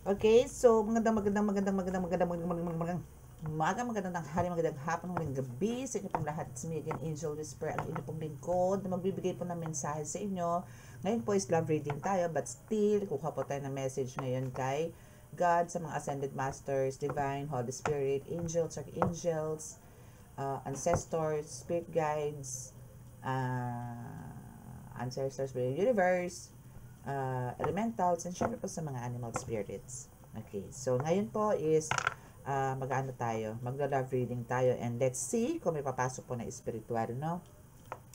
Okay, so magandang tanghali, magandang hapon, magandang gabi sa inyo pong lahat. It's me again, Angel Whisper, ang inyo pong lingkod na magbibigay po ng mensahe sa inyo. Ngayon po is love reading tayo, but still, kukuha po tayo ng message ngayon kay God, sa mga Ascended Masters, Divine, Holy Spirit, Angels, Archangels, Ancestors, Spirit Guides, Ancestors, Universe, elementals, and syempre po sa mga animal spirits. Okay, so ngayon po is mag-ano tayo, magla-love reading tayo, and let's see kung may papasok po na spiritual, no?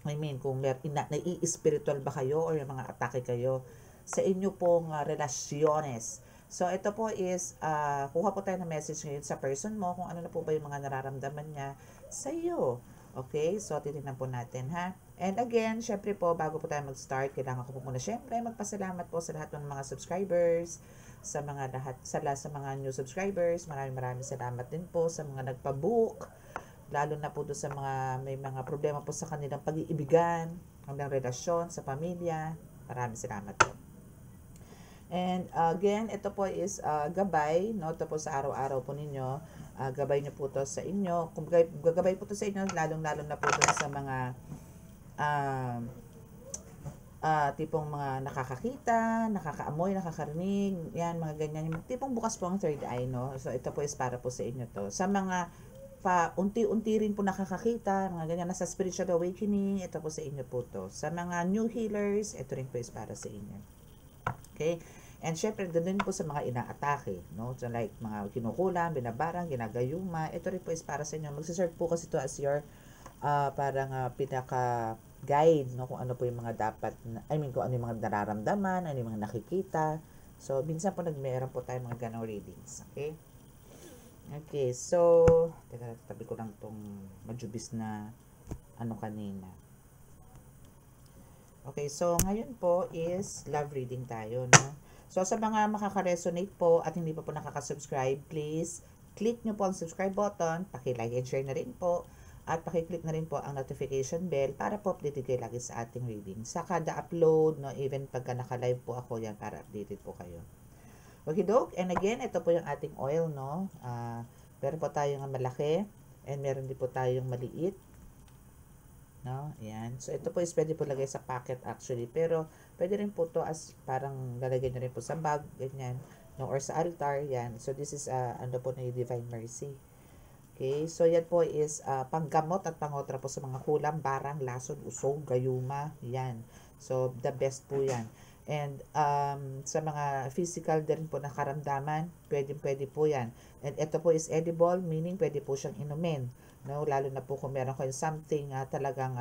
I mean, kung nai-spiritual ba kayo or yung mga atake kayo sa inyo pong relasyones. So, ito po is, kuha po tayo ng message ngayon sa person mo, kung ano na po ba yung mga nararamdaman niya sa iyo. Okay? So, titignan po natin, ha? And again, syempre po, bago po tayo mag-start, kailangan ko po muna syempre magpasalamat po sa lahat ng mga subscribers, sa mga mga new subscribers. Maraming salamat din po sa mga nagpa-book, lalo na po doon sa mga may mga problema po sa kanilang pag-iibigan, kanilang relasyon sa pamilya. Maraming salamat po. And again, ito po is gabay, no? Ito po sa araw-araw po ninyo. Gabay niyo po to sa inyo. Kung gagabay po to sa inyo, lalong-lalo na po doon sa mga uh, tipong mga nakakakita, nakakaamoy, nakakarinig, yan, mga ganyan. Yung tipong bukas po ang third eye, no? So, ito po is para po sa inyo to. Sa mga unti-unti rin po nakakakita, mga ganyan, nasa spiritual awakening, ito po sa inyo po to. Sa mga new healers, ito rin po is para sa inyo. Okay? And syempre, doon po sa mga inaatake, no? So like, mga kinukulam, binabarang, ginagayuma, ito rin po is para sa inyo. Magsiserve po kasi to as your parang pinaka guide, no? Kung ano po yung mga dapat, kung ano yung mga nararamdaman, ano yung mga nakikita. So, minsan po meron po tayo mga ganong readings. Okay? Okay, so, teka, tabi ko lang tong majubis na ano kanina. Okay, so ngayon po is love reading tayo, no? So, sa mga makaka-resonate po at hindi pa po nakaka-subscribe, please click nyo po ang subscribe button, paki-like and share na rin po, at paki-click na rin po ang notification bell para po updated kayo lagi sa ating reading. Sa kada upload, no, even pagka naka-live po ako yan para updated po kayo. Okay, dog. And again, ito po yung ating oil, no? Meron po tayong malaki and meron din po tayong maliit. No? Ayan. So, ito po is pwede po lagay sa packet actually. Pero, pwede rin po to as parang lalagay nyo rin po sa bag, ganyan. No? Or sa altar, yan. So, this is, ano po na yung Divine Mercy. Okay, so yan po is panggamot at pangotra po sa mga kulam, barang, lason, usog, gayuma, yan. So, the best po yan. And sa mga physical din po na karamdaman, pwede po yan. And ito po is edible, meaning pwede po siyang inumin. No? Lalo na po kung meron kayo something talagang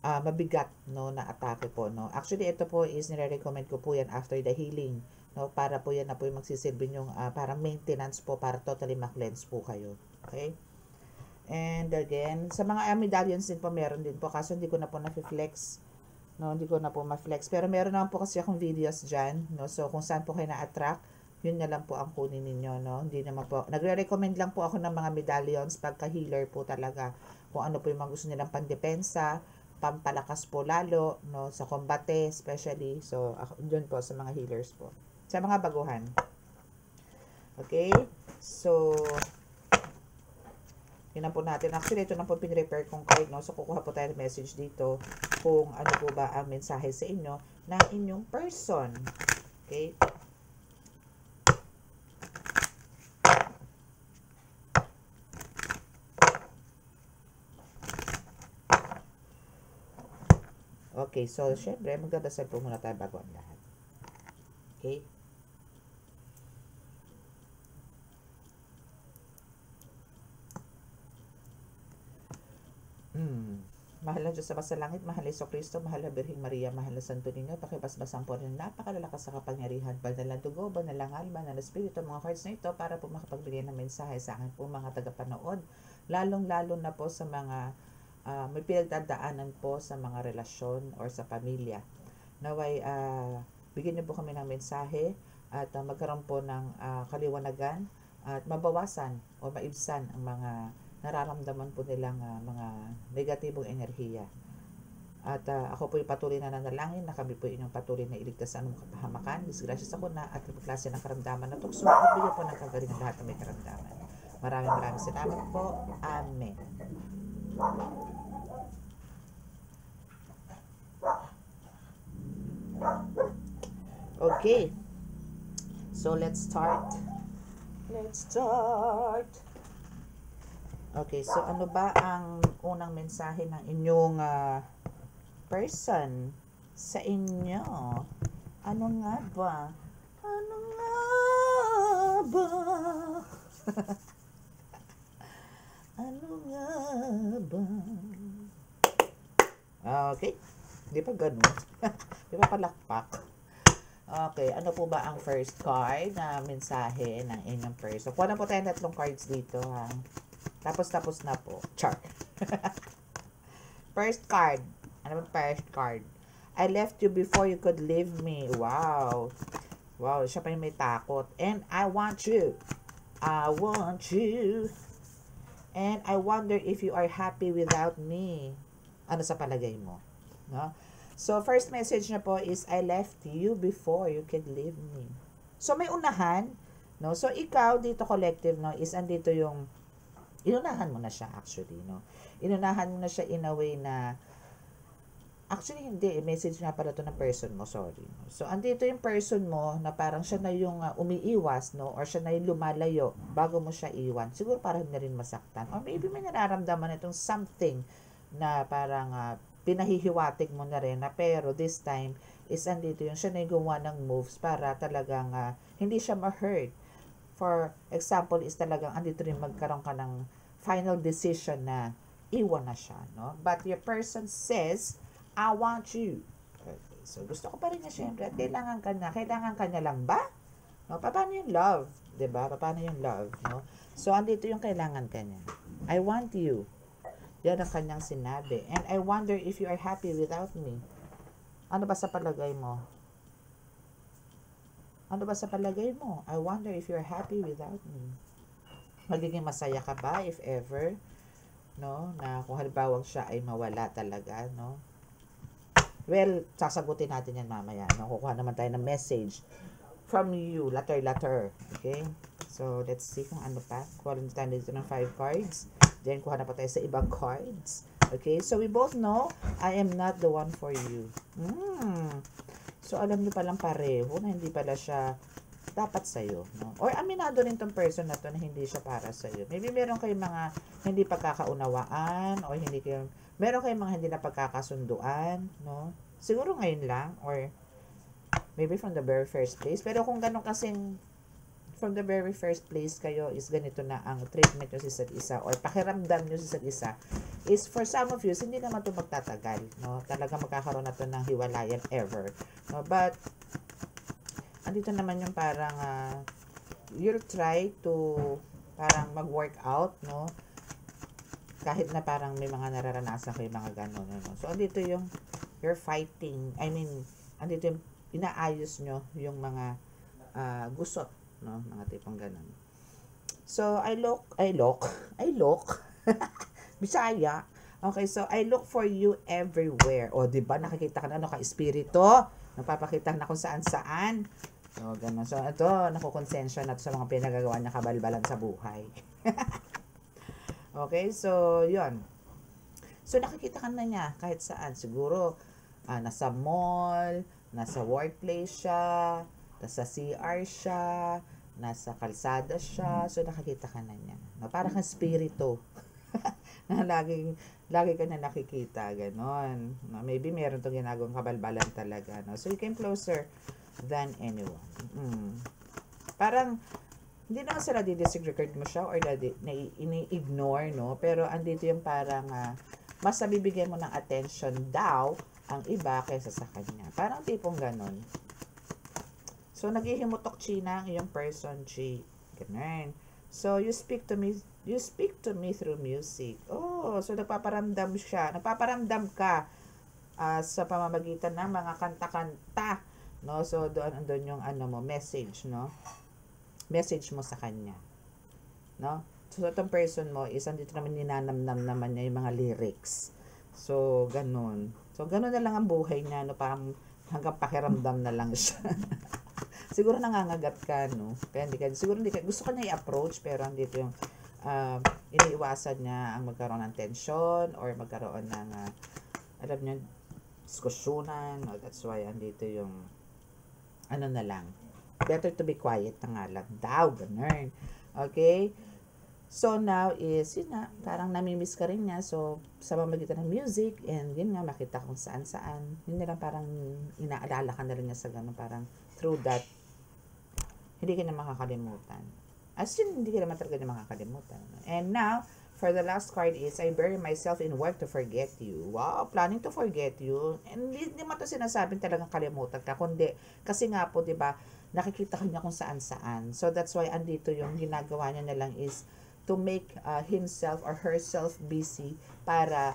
mabigat, no, na atake po, no. Actually, ito po is nire-recommend ko po yan after the healing, no, para po yan na po yung magsisilbi yung parang maintenance po para totally ma-cleanse po kayo. Okay? And again, sa mga medallions din po, meron din po. Kaso hindi ko na po na-flex. No, hindi ko na po ma-flex. Pero meron naman po kasi akong videos dyan. No? So, kung saan po kayo na-attract, yun na lang po ang kunin ninyo. No? Hindi naman po. Nagre-recommend lang po ako ng mga medallions pagka-healer po talaga. Kung ano po yung mga gusto nilang pandepensa, pampalakas po lalo, no? Sa kombate especially. So, yun po sa mga healers po. Sa mga baguhan. Okay? So, yun na po natin. Actually, ito na po pinrepair kong card, no? So, kukuha po tayo ng message dito kung ano po ba ang mensahe sa inyo na inyong person. Okay? Okay, so, syempre, magdadasal po muna tayo bago ang lahat. Okay? Mahal na Diyos sa basa langit, mahal na Kristo, mahal na Birheng Maria, mahal na Santo Niño, pakibasbasan po rin napakalalakas sa kapangyarihan, banal na dugo, banal na ngal, banal na espiritu, mga cards na ito para po makapagbigay ng mensahe sa akin po mga tagapanood, lalong-lalo na po sa mga may pinagdadaanan po sa mga relasyon or sa pamilya. Naway, bigyan niyo po kami ng mensahe at magkaroon po ng kaliwanagan at mabawasan o maibsan ang mga nararamdaman po nilang mga negatibong enerhiya. At ako po yung patuloy na nanalangin na kami po inyong patuloy na iligtas sa anong kapahamakan, disgrasya sa kuna at ibang klase ng karamdaman na tukso at bigyan po ng kagalingan lahat ng may karamdaman. Maraming salamat po. Amen. Okay. So, let's start. Okay, so ano ba ang unang mensahe ng inyong person sa inyo? Ano nga ba? Ano nga ba? Ano nga ba? Okay. Di pa ganun. Di pa palakpak. Okay, ano po ba ang first card na mensahe ng inyong person? Kuha na po tayo 3 cards dito, ha? Tapos na po. Char. First card. Ano ba first card? I left you before you could leave me. Wow. Wow, siya pa yung may takot. And I want you. I want you. And I wonder if you are happy without me. Ano sa palagay mo? No? So, first message niya po is, I left you before you could leave me. So, may unahan. No? So, ikaw dito collective, no, is andito yung inunahan mo na siya actually, no? Inunahan mo na siya in a way na actually hindi, message nga pala to ng person mo, sorry. So, andito yung person mo na parang siya na yung umiiwas, no? Or siya na yung lumalayo bago mo siya iwan. Siguro parang na rin masaktan. Or maybe may nararamdaman itong something na parang pinahihiwatig mo na rin na pero this time is andito yung siya na yung gumawa ng moves para talagang hindi siya ma-hurt. For example, is talagang andito rin magkaroon ka ng final decision na iwan na siya, no? But your person says, I want you. Okay, so gusto ko pa rin niya syempre. Kailangan ka niya lang ba? No? Paano yung love? Diba? Paano yung love? No? So, andito yung kailangan ka niya. I want you. Yan ang kanyang sinabi. And I wonder if you are happy without me. Ano ba sa palagay mo? Ano ba sa palagay mo? I wonder if you're happy without me. Magiging masaya ka ba if ever? No? Na kung halimbawa siya ay mawala talaga, no? Well, sasagutin natin yan mamaya, no? Kukuha naman tayo ng message from you, letter. Okay? So, let's see kung ano pa. Kuha tayo dito ng 5 cards. Then, kuha na pa tayo sa ibang cards. Okay? So, we both know I am not the one for you. So, alam niyo palang pareho na hindi pala siya dapat sa'yo. No? Or aminado rin tong person na to na hindi siya para sa'yo. Maybe meron kayong mga hindi pagkakaunawaan or meron kayong mga hindi na pagkakasunduan. No? Siguro ngayon lang or maybe from the very first place. Pero kung ganun kasing from the very first place kayo is ganito na ang treatment nyo sa isa't isa or pakiramdam nyo sa isa't isa is for some of you, hindi naman ito magtatagal. No? Talaga magkakaroon na ito ng hiwalayan ever. No? But, andito naman yung parang you'll try to parang mag-work out, no? Kahit na parang may mga nararanasan kayo mga gano'n. No? So, andito yung you're fighting. I mean, andito yung inaayos nyo yung mga gusot. No, mga tipong ganun. So, I look, Bisaya. Okay, so, I look for you everywhere. O, diba, nakikita ka na, ka-espiritu, napapakita na kung saan-saan. So, ganun. So, ito, nakukonsensya na sa mga pinagagawa niya kabalbalan sa buhay. Okay, so, yon. So, nakikita ka na niya kahit saan. Siguro, nasa mall, nasa workplace siya, nasa CR siya, nasa kalsada siya, so nakakita ka na niya. No, parang kang spirito. Na lagi ka na nakikita, ganon. No, maybe meron itong ginagawang kabalbalan talaga. No? So, you came closer than anyone. Parang, hindi naman sila di-disregard mo siya or ini-ignore, no? Pero andito yung parang, mas nabibigyan mo ng attention daw ang iba kaysa sa kanya. Parang tipong ganon. So, naghihimutok China ang iyong person, Chi. Ganun. So, you speak to me through music. Oh, so nagpaparamdam siya. Nagpaparamdam ka sa pamamagitan ng mga kanta-kanta. No? So, doon yung message, no? Message mo sa kanya. No? So, itong person mo is andito naman ninanamnam naman niya yung mga lyrics. So, ganun. So, gano'n na lang ang buhay niya, no? Parang hanggang pakiramdam na lang siya. Siguro nangangagat ka, no? Kaya hindi ka, siguro hindi ka, gusto ka niya i-approach, pero andito yung, iniiwasan niya ang magkaroon ng tension, or magkaroon ng, alam niyo, diskusyonan, no? That's why andito yung, ano na lang, better to be quiet na nga lang daw, ganun. Okay? So, now is, yun na, parang namimiss ka rin niya. So, sa pamamagitan ng music, and yun nga, makita kung saan-saan. Yun na lang parang inaalala ka na rin niya sa ganun. Parang through that, hindi ka na makakalimutan. As in, hindi ka naman talaga na makakalimutan. And now, for the last card is, I bury myself in work to forget you. Wow, planning to forget you. And hindi mo ito sinasabing talagang kalimutan ka. Kundi, kasi nga po, di ba, nakikita ka niya kung saan-saan. So, that's why andito yung ginagawa niya na lang is, to make himself or herself busy para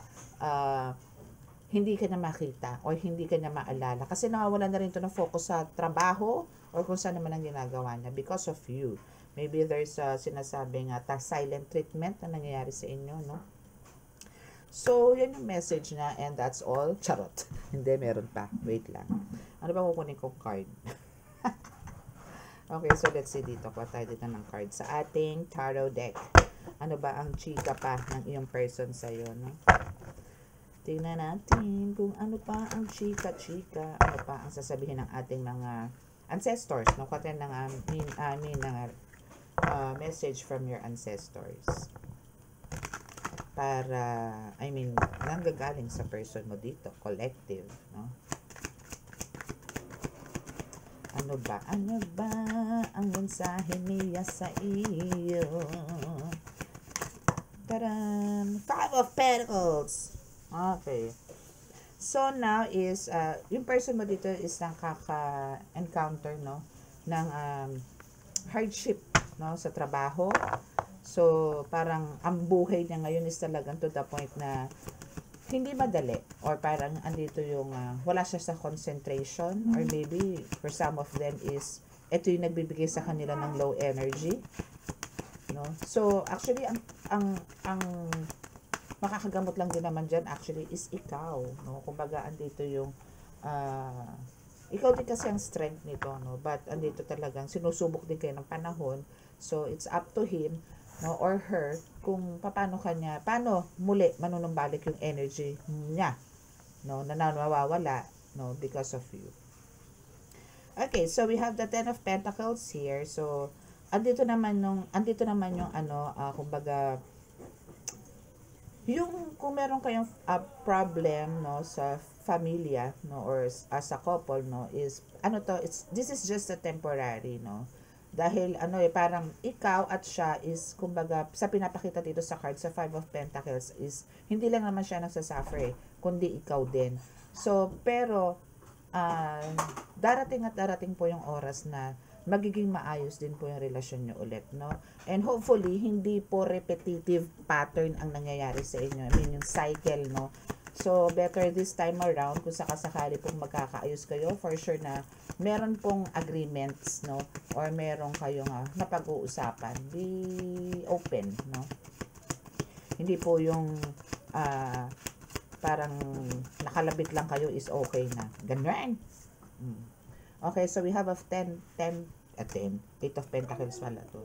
hindi ka na makita or hindi ka na maalala. Kasi nawawala na rin ito ng focus sa trabaho or kung saan naman ang ginagawa niya because of you. Maybe there's sinasabing silent treatment na nangyayari sa inyo, no? So, yan yung message niya and that's all. Charot. Hindi, meron pa. Wait lang. Ano ba kukunin kong card? Okay, so let's see dito. Kuha tayo dito ng card sa ating tarot deck. Ano ba ang chika pa ng iyong person sa'yo, no? Tingnan natin kung ano pa ang chika-chika. Ano pa ang sasabihin ng ating mga ancestors, no? Kuha tayo ng message from your ancestors. Para, nanggagaling sa person mo dito. Collective, no? Ano ba ang mensahe niya sa iyo? Taran! 5 of Pentacles! Okay. So, now is, yung person mo dito is nakaka-encounter, no? Ng hardship, no? Sa trabaho. So, parang ang buhay niya ngayon is talagang to the point na hindi madali or parang andito yung wala siya sa concentration or maybe for some of them is ito yung nagbibigay sa kanila ng low energy, no? So actually ang makakagamot lang din naman diyan actually is ikaw, no? Kumbaga andito yung ikaw din kasi ang strength nito, no? But andito talagang sinusubok din kayo ng panahon, so it's up to him, no, or her, kung paano muli manunumbalik yung energy niya, no, na nawawala, no, because of you. Okay, so we have the 10 of Pentacles here. So, andito naman yung kumbaga, yung kung meron kayong problem, no, sa familia, no, or as a couple, no, is, this is just a temporary, no. Dahil parang ikaw at siya is kumbaga sa pinapakita dito sa card sa 5 of Pentacles is hindi lang naman siya nagsasuffer kundi ikaw din. So pero darating po yung oras na magiging maayos din po yung relasyon nyo ulit, no? And hopefully hindi po repetitive pattern ang nangyayari sa inyo. Yung cycle, no? So, better this time around, kung sakasakali pong magkakaayos kayo, for sure na meron pong agreements, no? Or meron kayong napag-uusapan. Be open, no? Hindi po yung parang nakalabit lang kayo is okay na. Ganun. Okay, so we have a 8 of Pentacles pala to.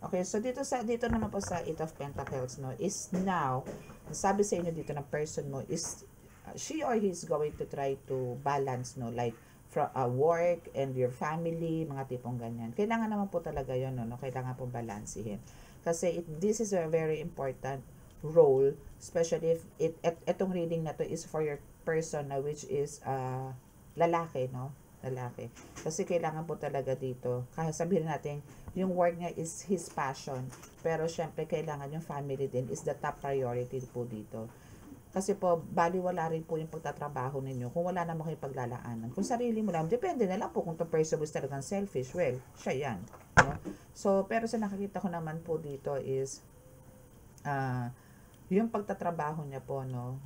Okay, so dito naman po sa 8 of Pentacles, no, is now, sabi sa inyo dito ng person mo is she or he is going to try to balance, no, like from work and your family, mga tipong ganyan. Kailangan naman po talaga yun, no, kailangan po balansihin. Kasi this is a very important role, especially if etong reading na to is for your person na which is lalaki, no? Lalaki. Kasi kailangan po talaga dito, kahit sabihin natin, yung work niya is his passion, pero syempre kailangan yung family din is the top priority po dito. Kasi po, baliwala rin po yung pagtatrabaho ninyo kung wala naman kayong paglalaanan. Kung sarili mo lang, depende na lang po kung itong person is talagang selfish, well, siya yan. No? So, pero sa nakikita ko naman po dito is, yung pagtatrabaho niya po, no,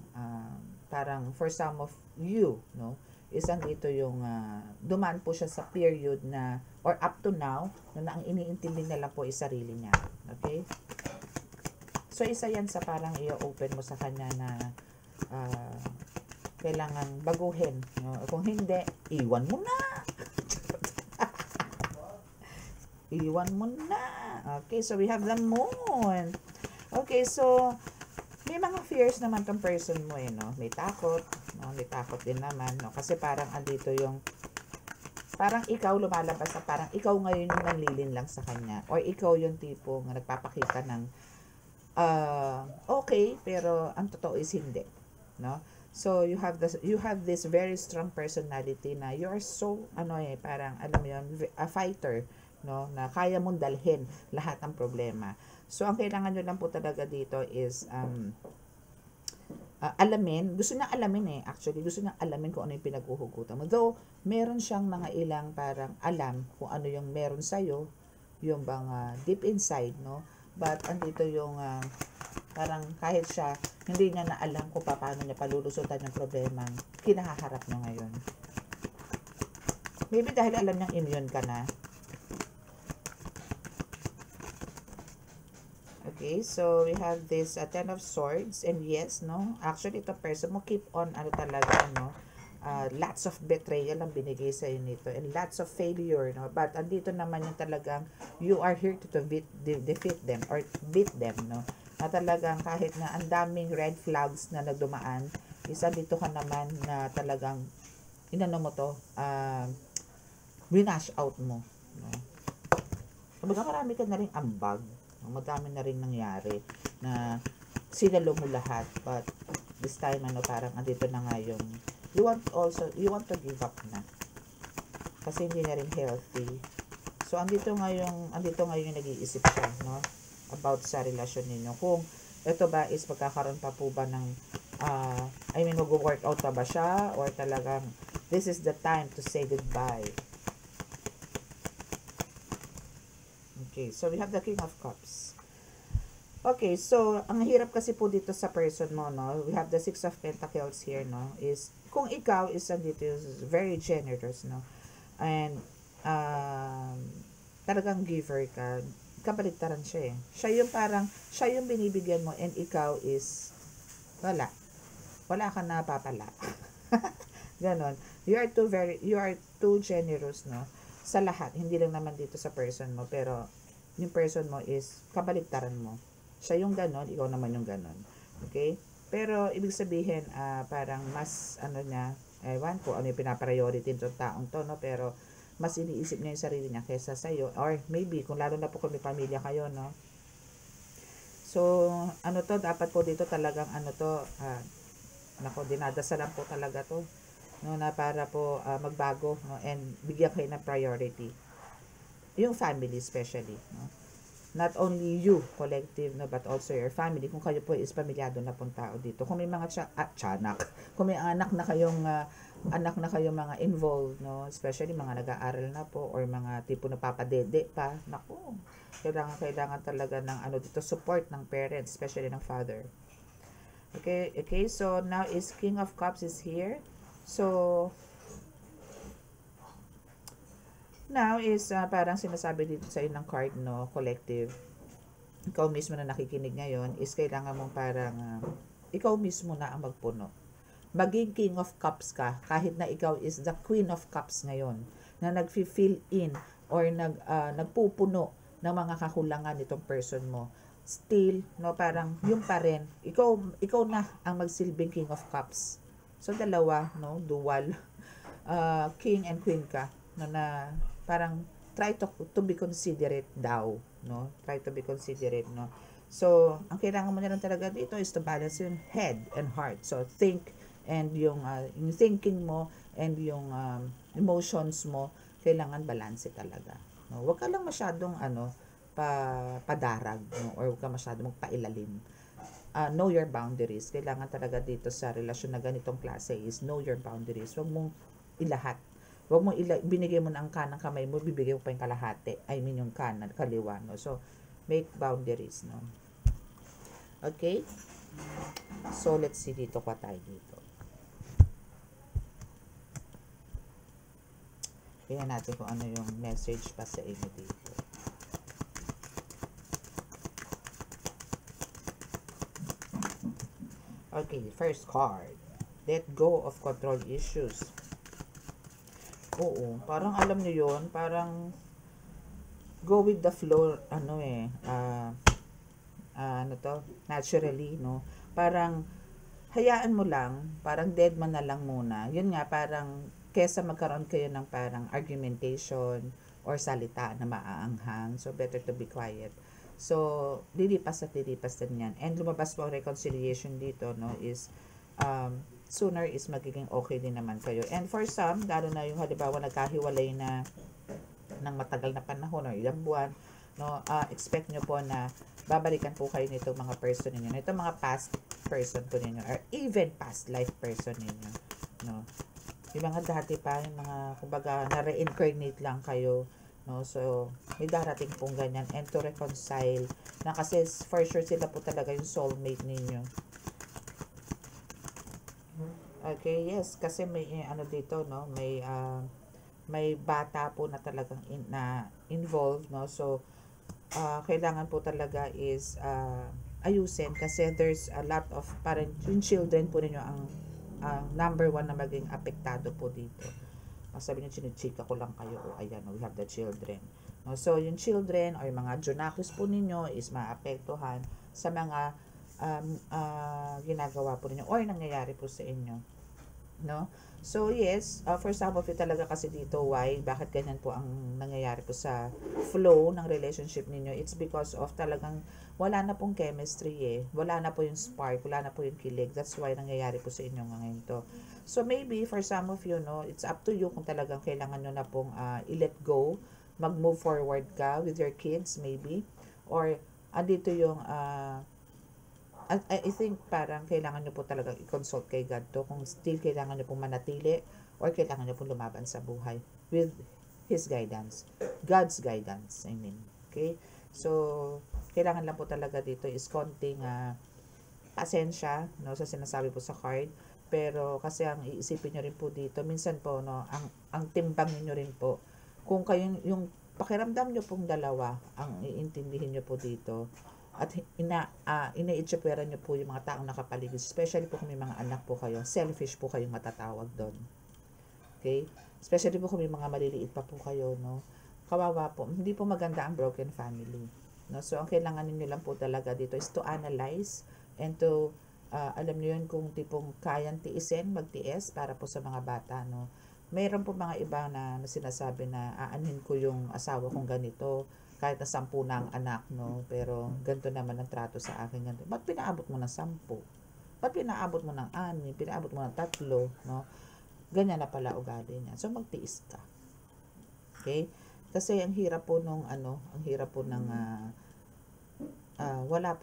parang for some of you, no, isang dito yung dumaan po siya sa period na or up to now na ang iniintindi na lang po is sarili niya. Okay? So isa yan sa parang i-open mo sa kanya na kailangan baguhin. No? Kung hindi, iwan mo na. Iwan mo na. Okay, so we have the moon. Okay, so may mga fears naman tong person mo no? May takot, no? May takot din naman, no? Kasi parang andito yung parang ikaw lumalabas na parang ikaw ngayon yung nanlilin lang sa kanya or ikaw yung tipong nagpapakita ng okay, pero ang totoo is hindi, no? So you have this very strong personality na you are so parang alam mo yun, a fighter, no, na kaya mong dalhin lahat ng problema. So ang kailangan nyo lang po talaga dito is alamin, gusto niya alamin actually gusto niya alamin kung ano yung pinaghuhugutan mo. Though meron siyang mga ilang parang alam kung ano yung meron sa'yo, yung bang deep inside, no? But andito yung parang kahit siya hindi niya na alam kung paano niya palulusutan yung problemang kinahaharap niya ngayon. Maybe dahil alam niyang immune ka na. Okay, so we have this Ten of Swords, and yes, no, actually the person mo keep on talaga, no, lots of betrayal ang binigay sa iyo nito and lots of failure, no, but andito naman yung talagang you are here to defeat them or beat them, no, na talagang kahit na ang daming red flags na nagdumaan, isa dito ka naman na talagang inano mo to, winash out mo, no. Kumbaga marami ka na rin ambag, madami na rin nangyari na sinalo mo lahat, but this time parang andito na nga yung you want to give up na kasi hindi na rin healthy. So andito nga yung nag-iisip siya, no, about sa relasyon ninyo, kung ito ba is magkakaroon pa po ba ng mag-workout pa ba siya or talagang this is the time to say goodbye. Okay, so we have the King of Cups. Okay, so ang hirap kasi po dito sa person mo, no, we have the Six of Pentacles here, no, is kung ikaw is andito is very generous, no, and talagang giver ka, kabaligtaran siya siya yung binibigyan mo and ikaw is wala ka na papala. Ganon, you are too generous, no, sa lahat, hindi lang naman dito sa person mo, pero yung person mo is kabaligtaran mo. Siya yung ganon, ikaw naman yung ganon. Okay? Pero ibig sabihin parang mas niya, ewan ko ano yung pinapriority ng taong to, no, pero mas iniisip niya yung sarili niya kaysa sa'yo, or maybe kung lalo na po kung may pamilya kayo, no. So to, dapat po dito talagang dinadasalan po talaga to, no, na para po magbago, no, and bigyan kayo ng priority yung family especially, no, not only you collective, no, but also your family kung kayo po is pamilyado na pong tao dito. Kung may mga tiyanak, kung may anak na kayong mga involved, no, especially mga nag-aaral na po or mga tipo na papadede pa, naku, kailangan talaga ng dito support ng parents, especially ng father. Okay, so now is King of Cups is here. So now is parang sinasabi dito sa ng card, no, collective, ikaw mismo na nakikinig ngayon is kailangan mong parang ikaw mismo na ang magpuno. Maging King of Cups ka kahit na ikaw is the Queen of Cups ngayon na nag-fill in or nagpupuno ng mga kakulangan nitong person mo. Still, no, parang yung pa rin, ikaw na ang magsilbing King of Cups. So dalawa, no, dual King and Queen ka, no, na parang try to be considerate daw, no, try to be considerate, no. So ang kailangan mo na lang talaga dito is to balance yung head and heart. So think, and yung thinking mo and yung emotions mo kailangan balance talaga, no. Huwag ka lang masyadong padarag, no, or huwag ka masyadong magpailalim. Know your boundaries. Kailangan talaga dito sa relasyon na ganitong klase is know your boundaries. Huwag mong ilahat. Huwag mo binigay mo na ang kanang kamay mo, bibigay mo pa yung kalahati. I mean yung kanan, kaliwa, no. So make boundaries, no. Okay? So let's see dito pa tayo dito. Tingnan natin kung ano yung message pa sa inyo dito. Okay, first card. Let go of control issues. Oo, parang alam niyo yun, parang go with the flow, ano to, naturally, no? Parang hayaan mo lang, parang dead man na lang muna. Yun nga, parang kesa magkaroon kayo ng parang argumentation or salita na maaanghang. So, better to be quiet. So, lilipas at lilipas din yan. And lumabas po ang reconciliation dito, no, is sooner is magiging okay din naman kayo. And for some, lalo na yung halimbawa nagkahiwalay na ng matagal na panahon or ilang buwan, no, expect nyo po na babalikan po kayo nitong mga person ninyo, nitong mga past person po ninyo, or even past life person ninyo, no. Yung mga dati pa, yung mga, kumbaga, na-reincarnate lang kayo, no, so, may darating pong ganyan, and to reconcile, na kasi for sure sila po talaga yung soulmate ninyo. Okay, yes, kasi may ano dito, no, may bata po na talagang involved, no, so kailangan po talaga is ayusin kasi there's a lot of parang yung children po ninyo ang number one na maging apektado po dito. Sabi niyo, chinichika ko lang kayo, o ayan, we have the children, no, so yung children or yung mga junakis po ninyo is maapektuhan sa mga ginagawa po ninyo or nangyayari po sa inyo, no. So yes, for some of you talaga kasi dito, why, bakit ganyan po ang nangyayari po sa flow ng relationship ninyo, it's because of talagang wala na pong chemistry wala na po yung spark, wala na po yung kilig, that's why nangyayari po sa inyo ngayon to. So maybe for some of you, no, it's up to you kung talagang kailangan nyo na pong i-let go, mag-move forward ka with your kids maybe, or andito yung I think parang kailangan nyo po talaga i-consult kay God to kung still kailangan nyo pong manatili or kailangan nyo pong lumaban sa buhay with His guidance. God's guidance, I mean. Okay? So, kailangan lang po talaga dito is konting pasensya, no, sa sinasabi po sa card. Pero kasi ang iisipin nyo rin po dito, minsan po, no, ang timbang niyo rin po, kung kayo, yung pakiramdam nyo pong dalawa, ang iintindihin nyo po dito, at ina-itsipwera nyo po yung mga taong nakapaligid, especially po kung may mga anak po kayo, selfish po kayong matatawag doon. Okay? Especially po kung may mga maliliit pa po kayo, no? Kawawa po. Hindi po maganda ang broken family. No? So, ang kailangan niyo lang po talaga dito is to analyze and to, alam niyo yun, kung tipong kayang tiisin, magtiis para po sa mga bata, no? Mayroon po mga iba na sinasabi na aanhin ko yung asawa kong ganito, kahit na 10 na ang anak, no? Pero ganito naman ang trato sa akin. Ganito. Ba't pinaabot mo ng 10? Ba't pinaabot mo ng 6? Pinaabot mo ng 3, no? Ganyan na pala ugali niya. So, magtiis ka. Okay? Kasi ang hirap po nung ang hirap po ng wala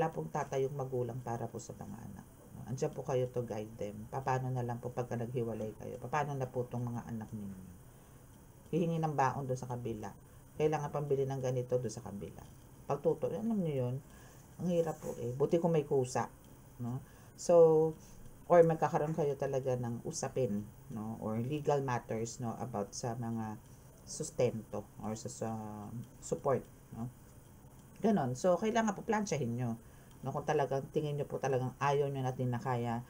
pong tatayong magulang para po sa mga anak. Andiyan po kayo to guide them. Paano na lang po pagka naghiwalay kayo? Paano na po tong mga anak ninyo? Hihingi ng baon doon sa kabila. Kailangan pambili ng ganito doon sa kabila. Pagtuto, alam niyo yun, ang hirap po Buti kung may kusa, no? So, or magkakaroon kayo talaga ng usapin, no? Or legal matters, no? About sa mga sustento or sa support, no? Ganon. So, kailangan po plansyahin nyo, no? Kung talagang tingin nyo po talagang ayaw nyo natin na kaya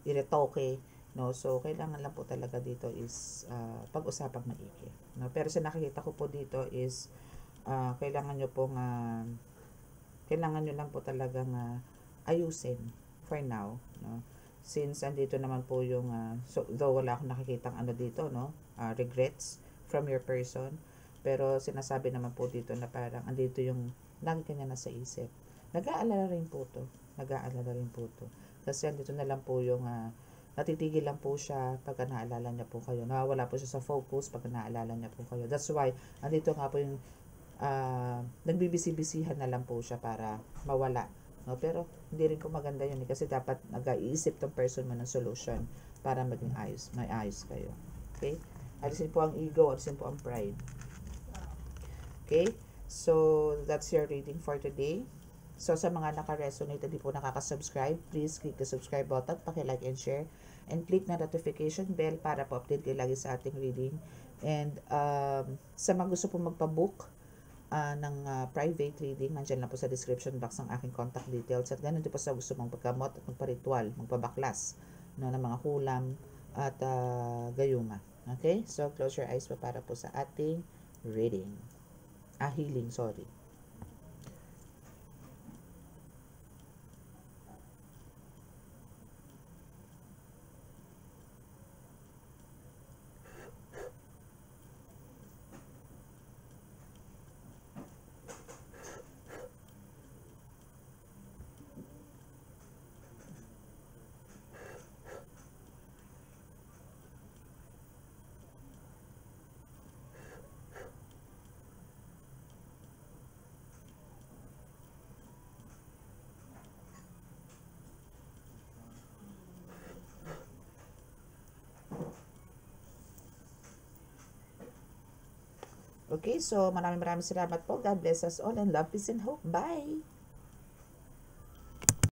iretoke, no, so kailangan lang po talaga dito is pag-usapang maigi, no. Pero sa nakikita ko po dito is kailangan nyo pong kailangan nyo lang po talagang ayusin for now, no, since andito naman po yung so though wala akong nakikitang dito, no, regrets from your person, pero sinasabi naman po dito na parang andito yung lagi kanya nasa isip, nag-aalala rin po to kasi andito na lang po yung natitigil lang po siya pagka naalala niya po kayo. Nawawala po siya sa focus pagka naalala niya po kayo. That's why, andito nga po yung nagbibisi-bisihan na lang po siya para mawala. No? Pero, hindi rin po maganda yun kasi dapat nag-iisip tong person mo ng solution para maging ayos. May ayos kayo. Okay? Alisin po ang ego, alisin po ang pride. Okay? So, that's your reading for today. So, sa mga naka-resonate, hindi po nakaka-subscribe, please click the subscribe button, paki-like and share, and click na notification bell para po update kayo lagi sa ating reading. And sa mga gusto po magpa-book ng private reading, nandiyan lang po sa description box ang aking contact details. At ganun din po sa gusto mong pagkamot at magpa-ritual, magpabaklas, no, ng mga kulam at gayuma. Okay? So, close your eyes po para po sa ating reading. Healing, sorry. Okay, so maraming salamat po. God bless us all and love, peace, and hope. Bye!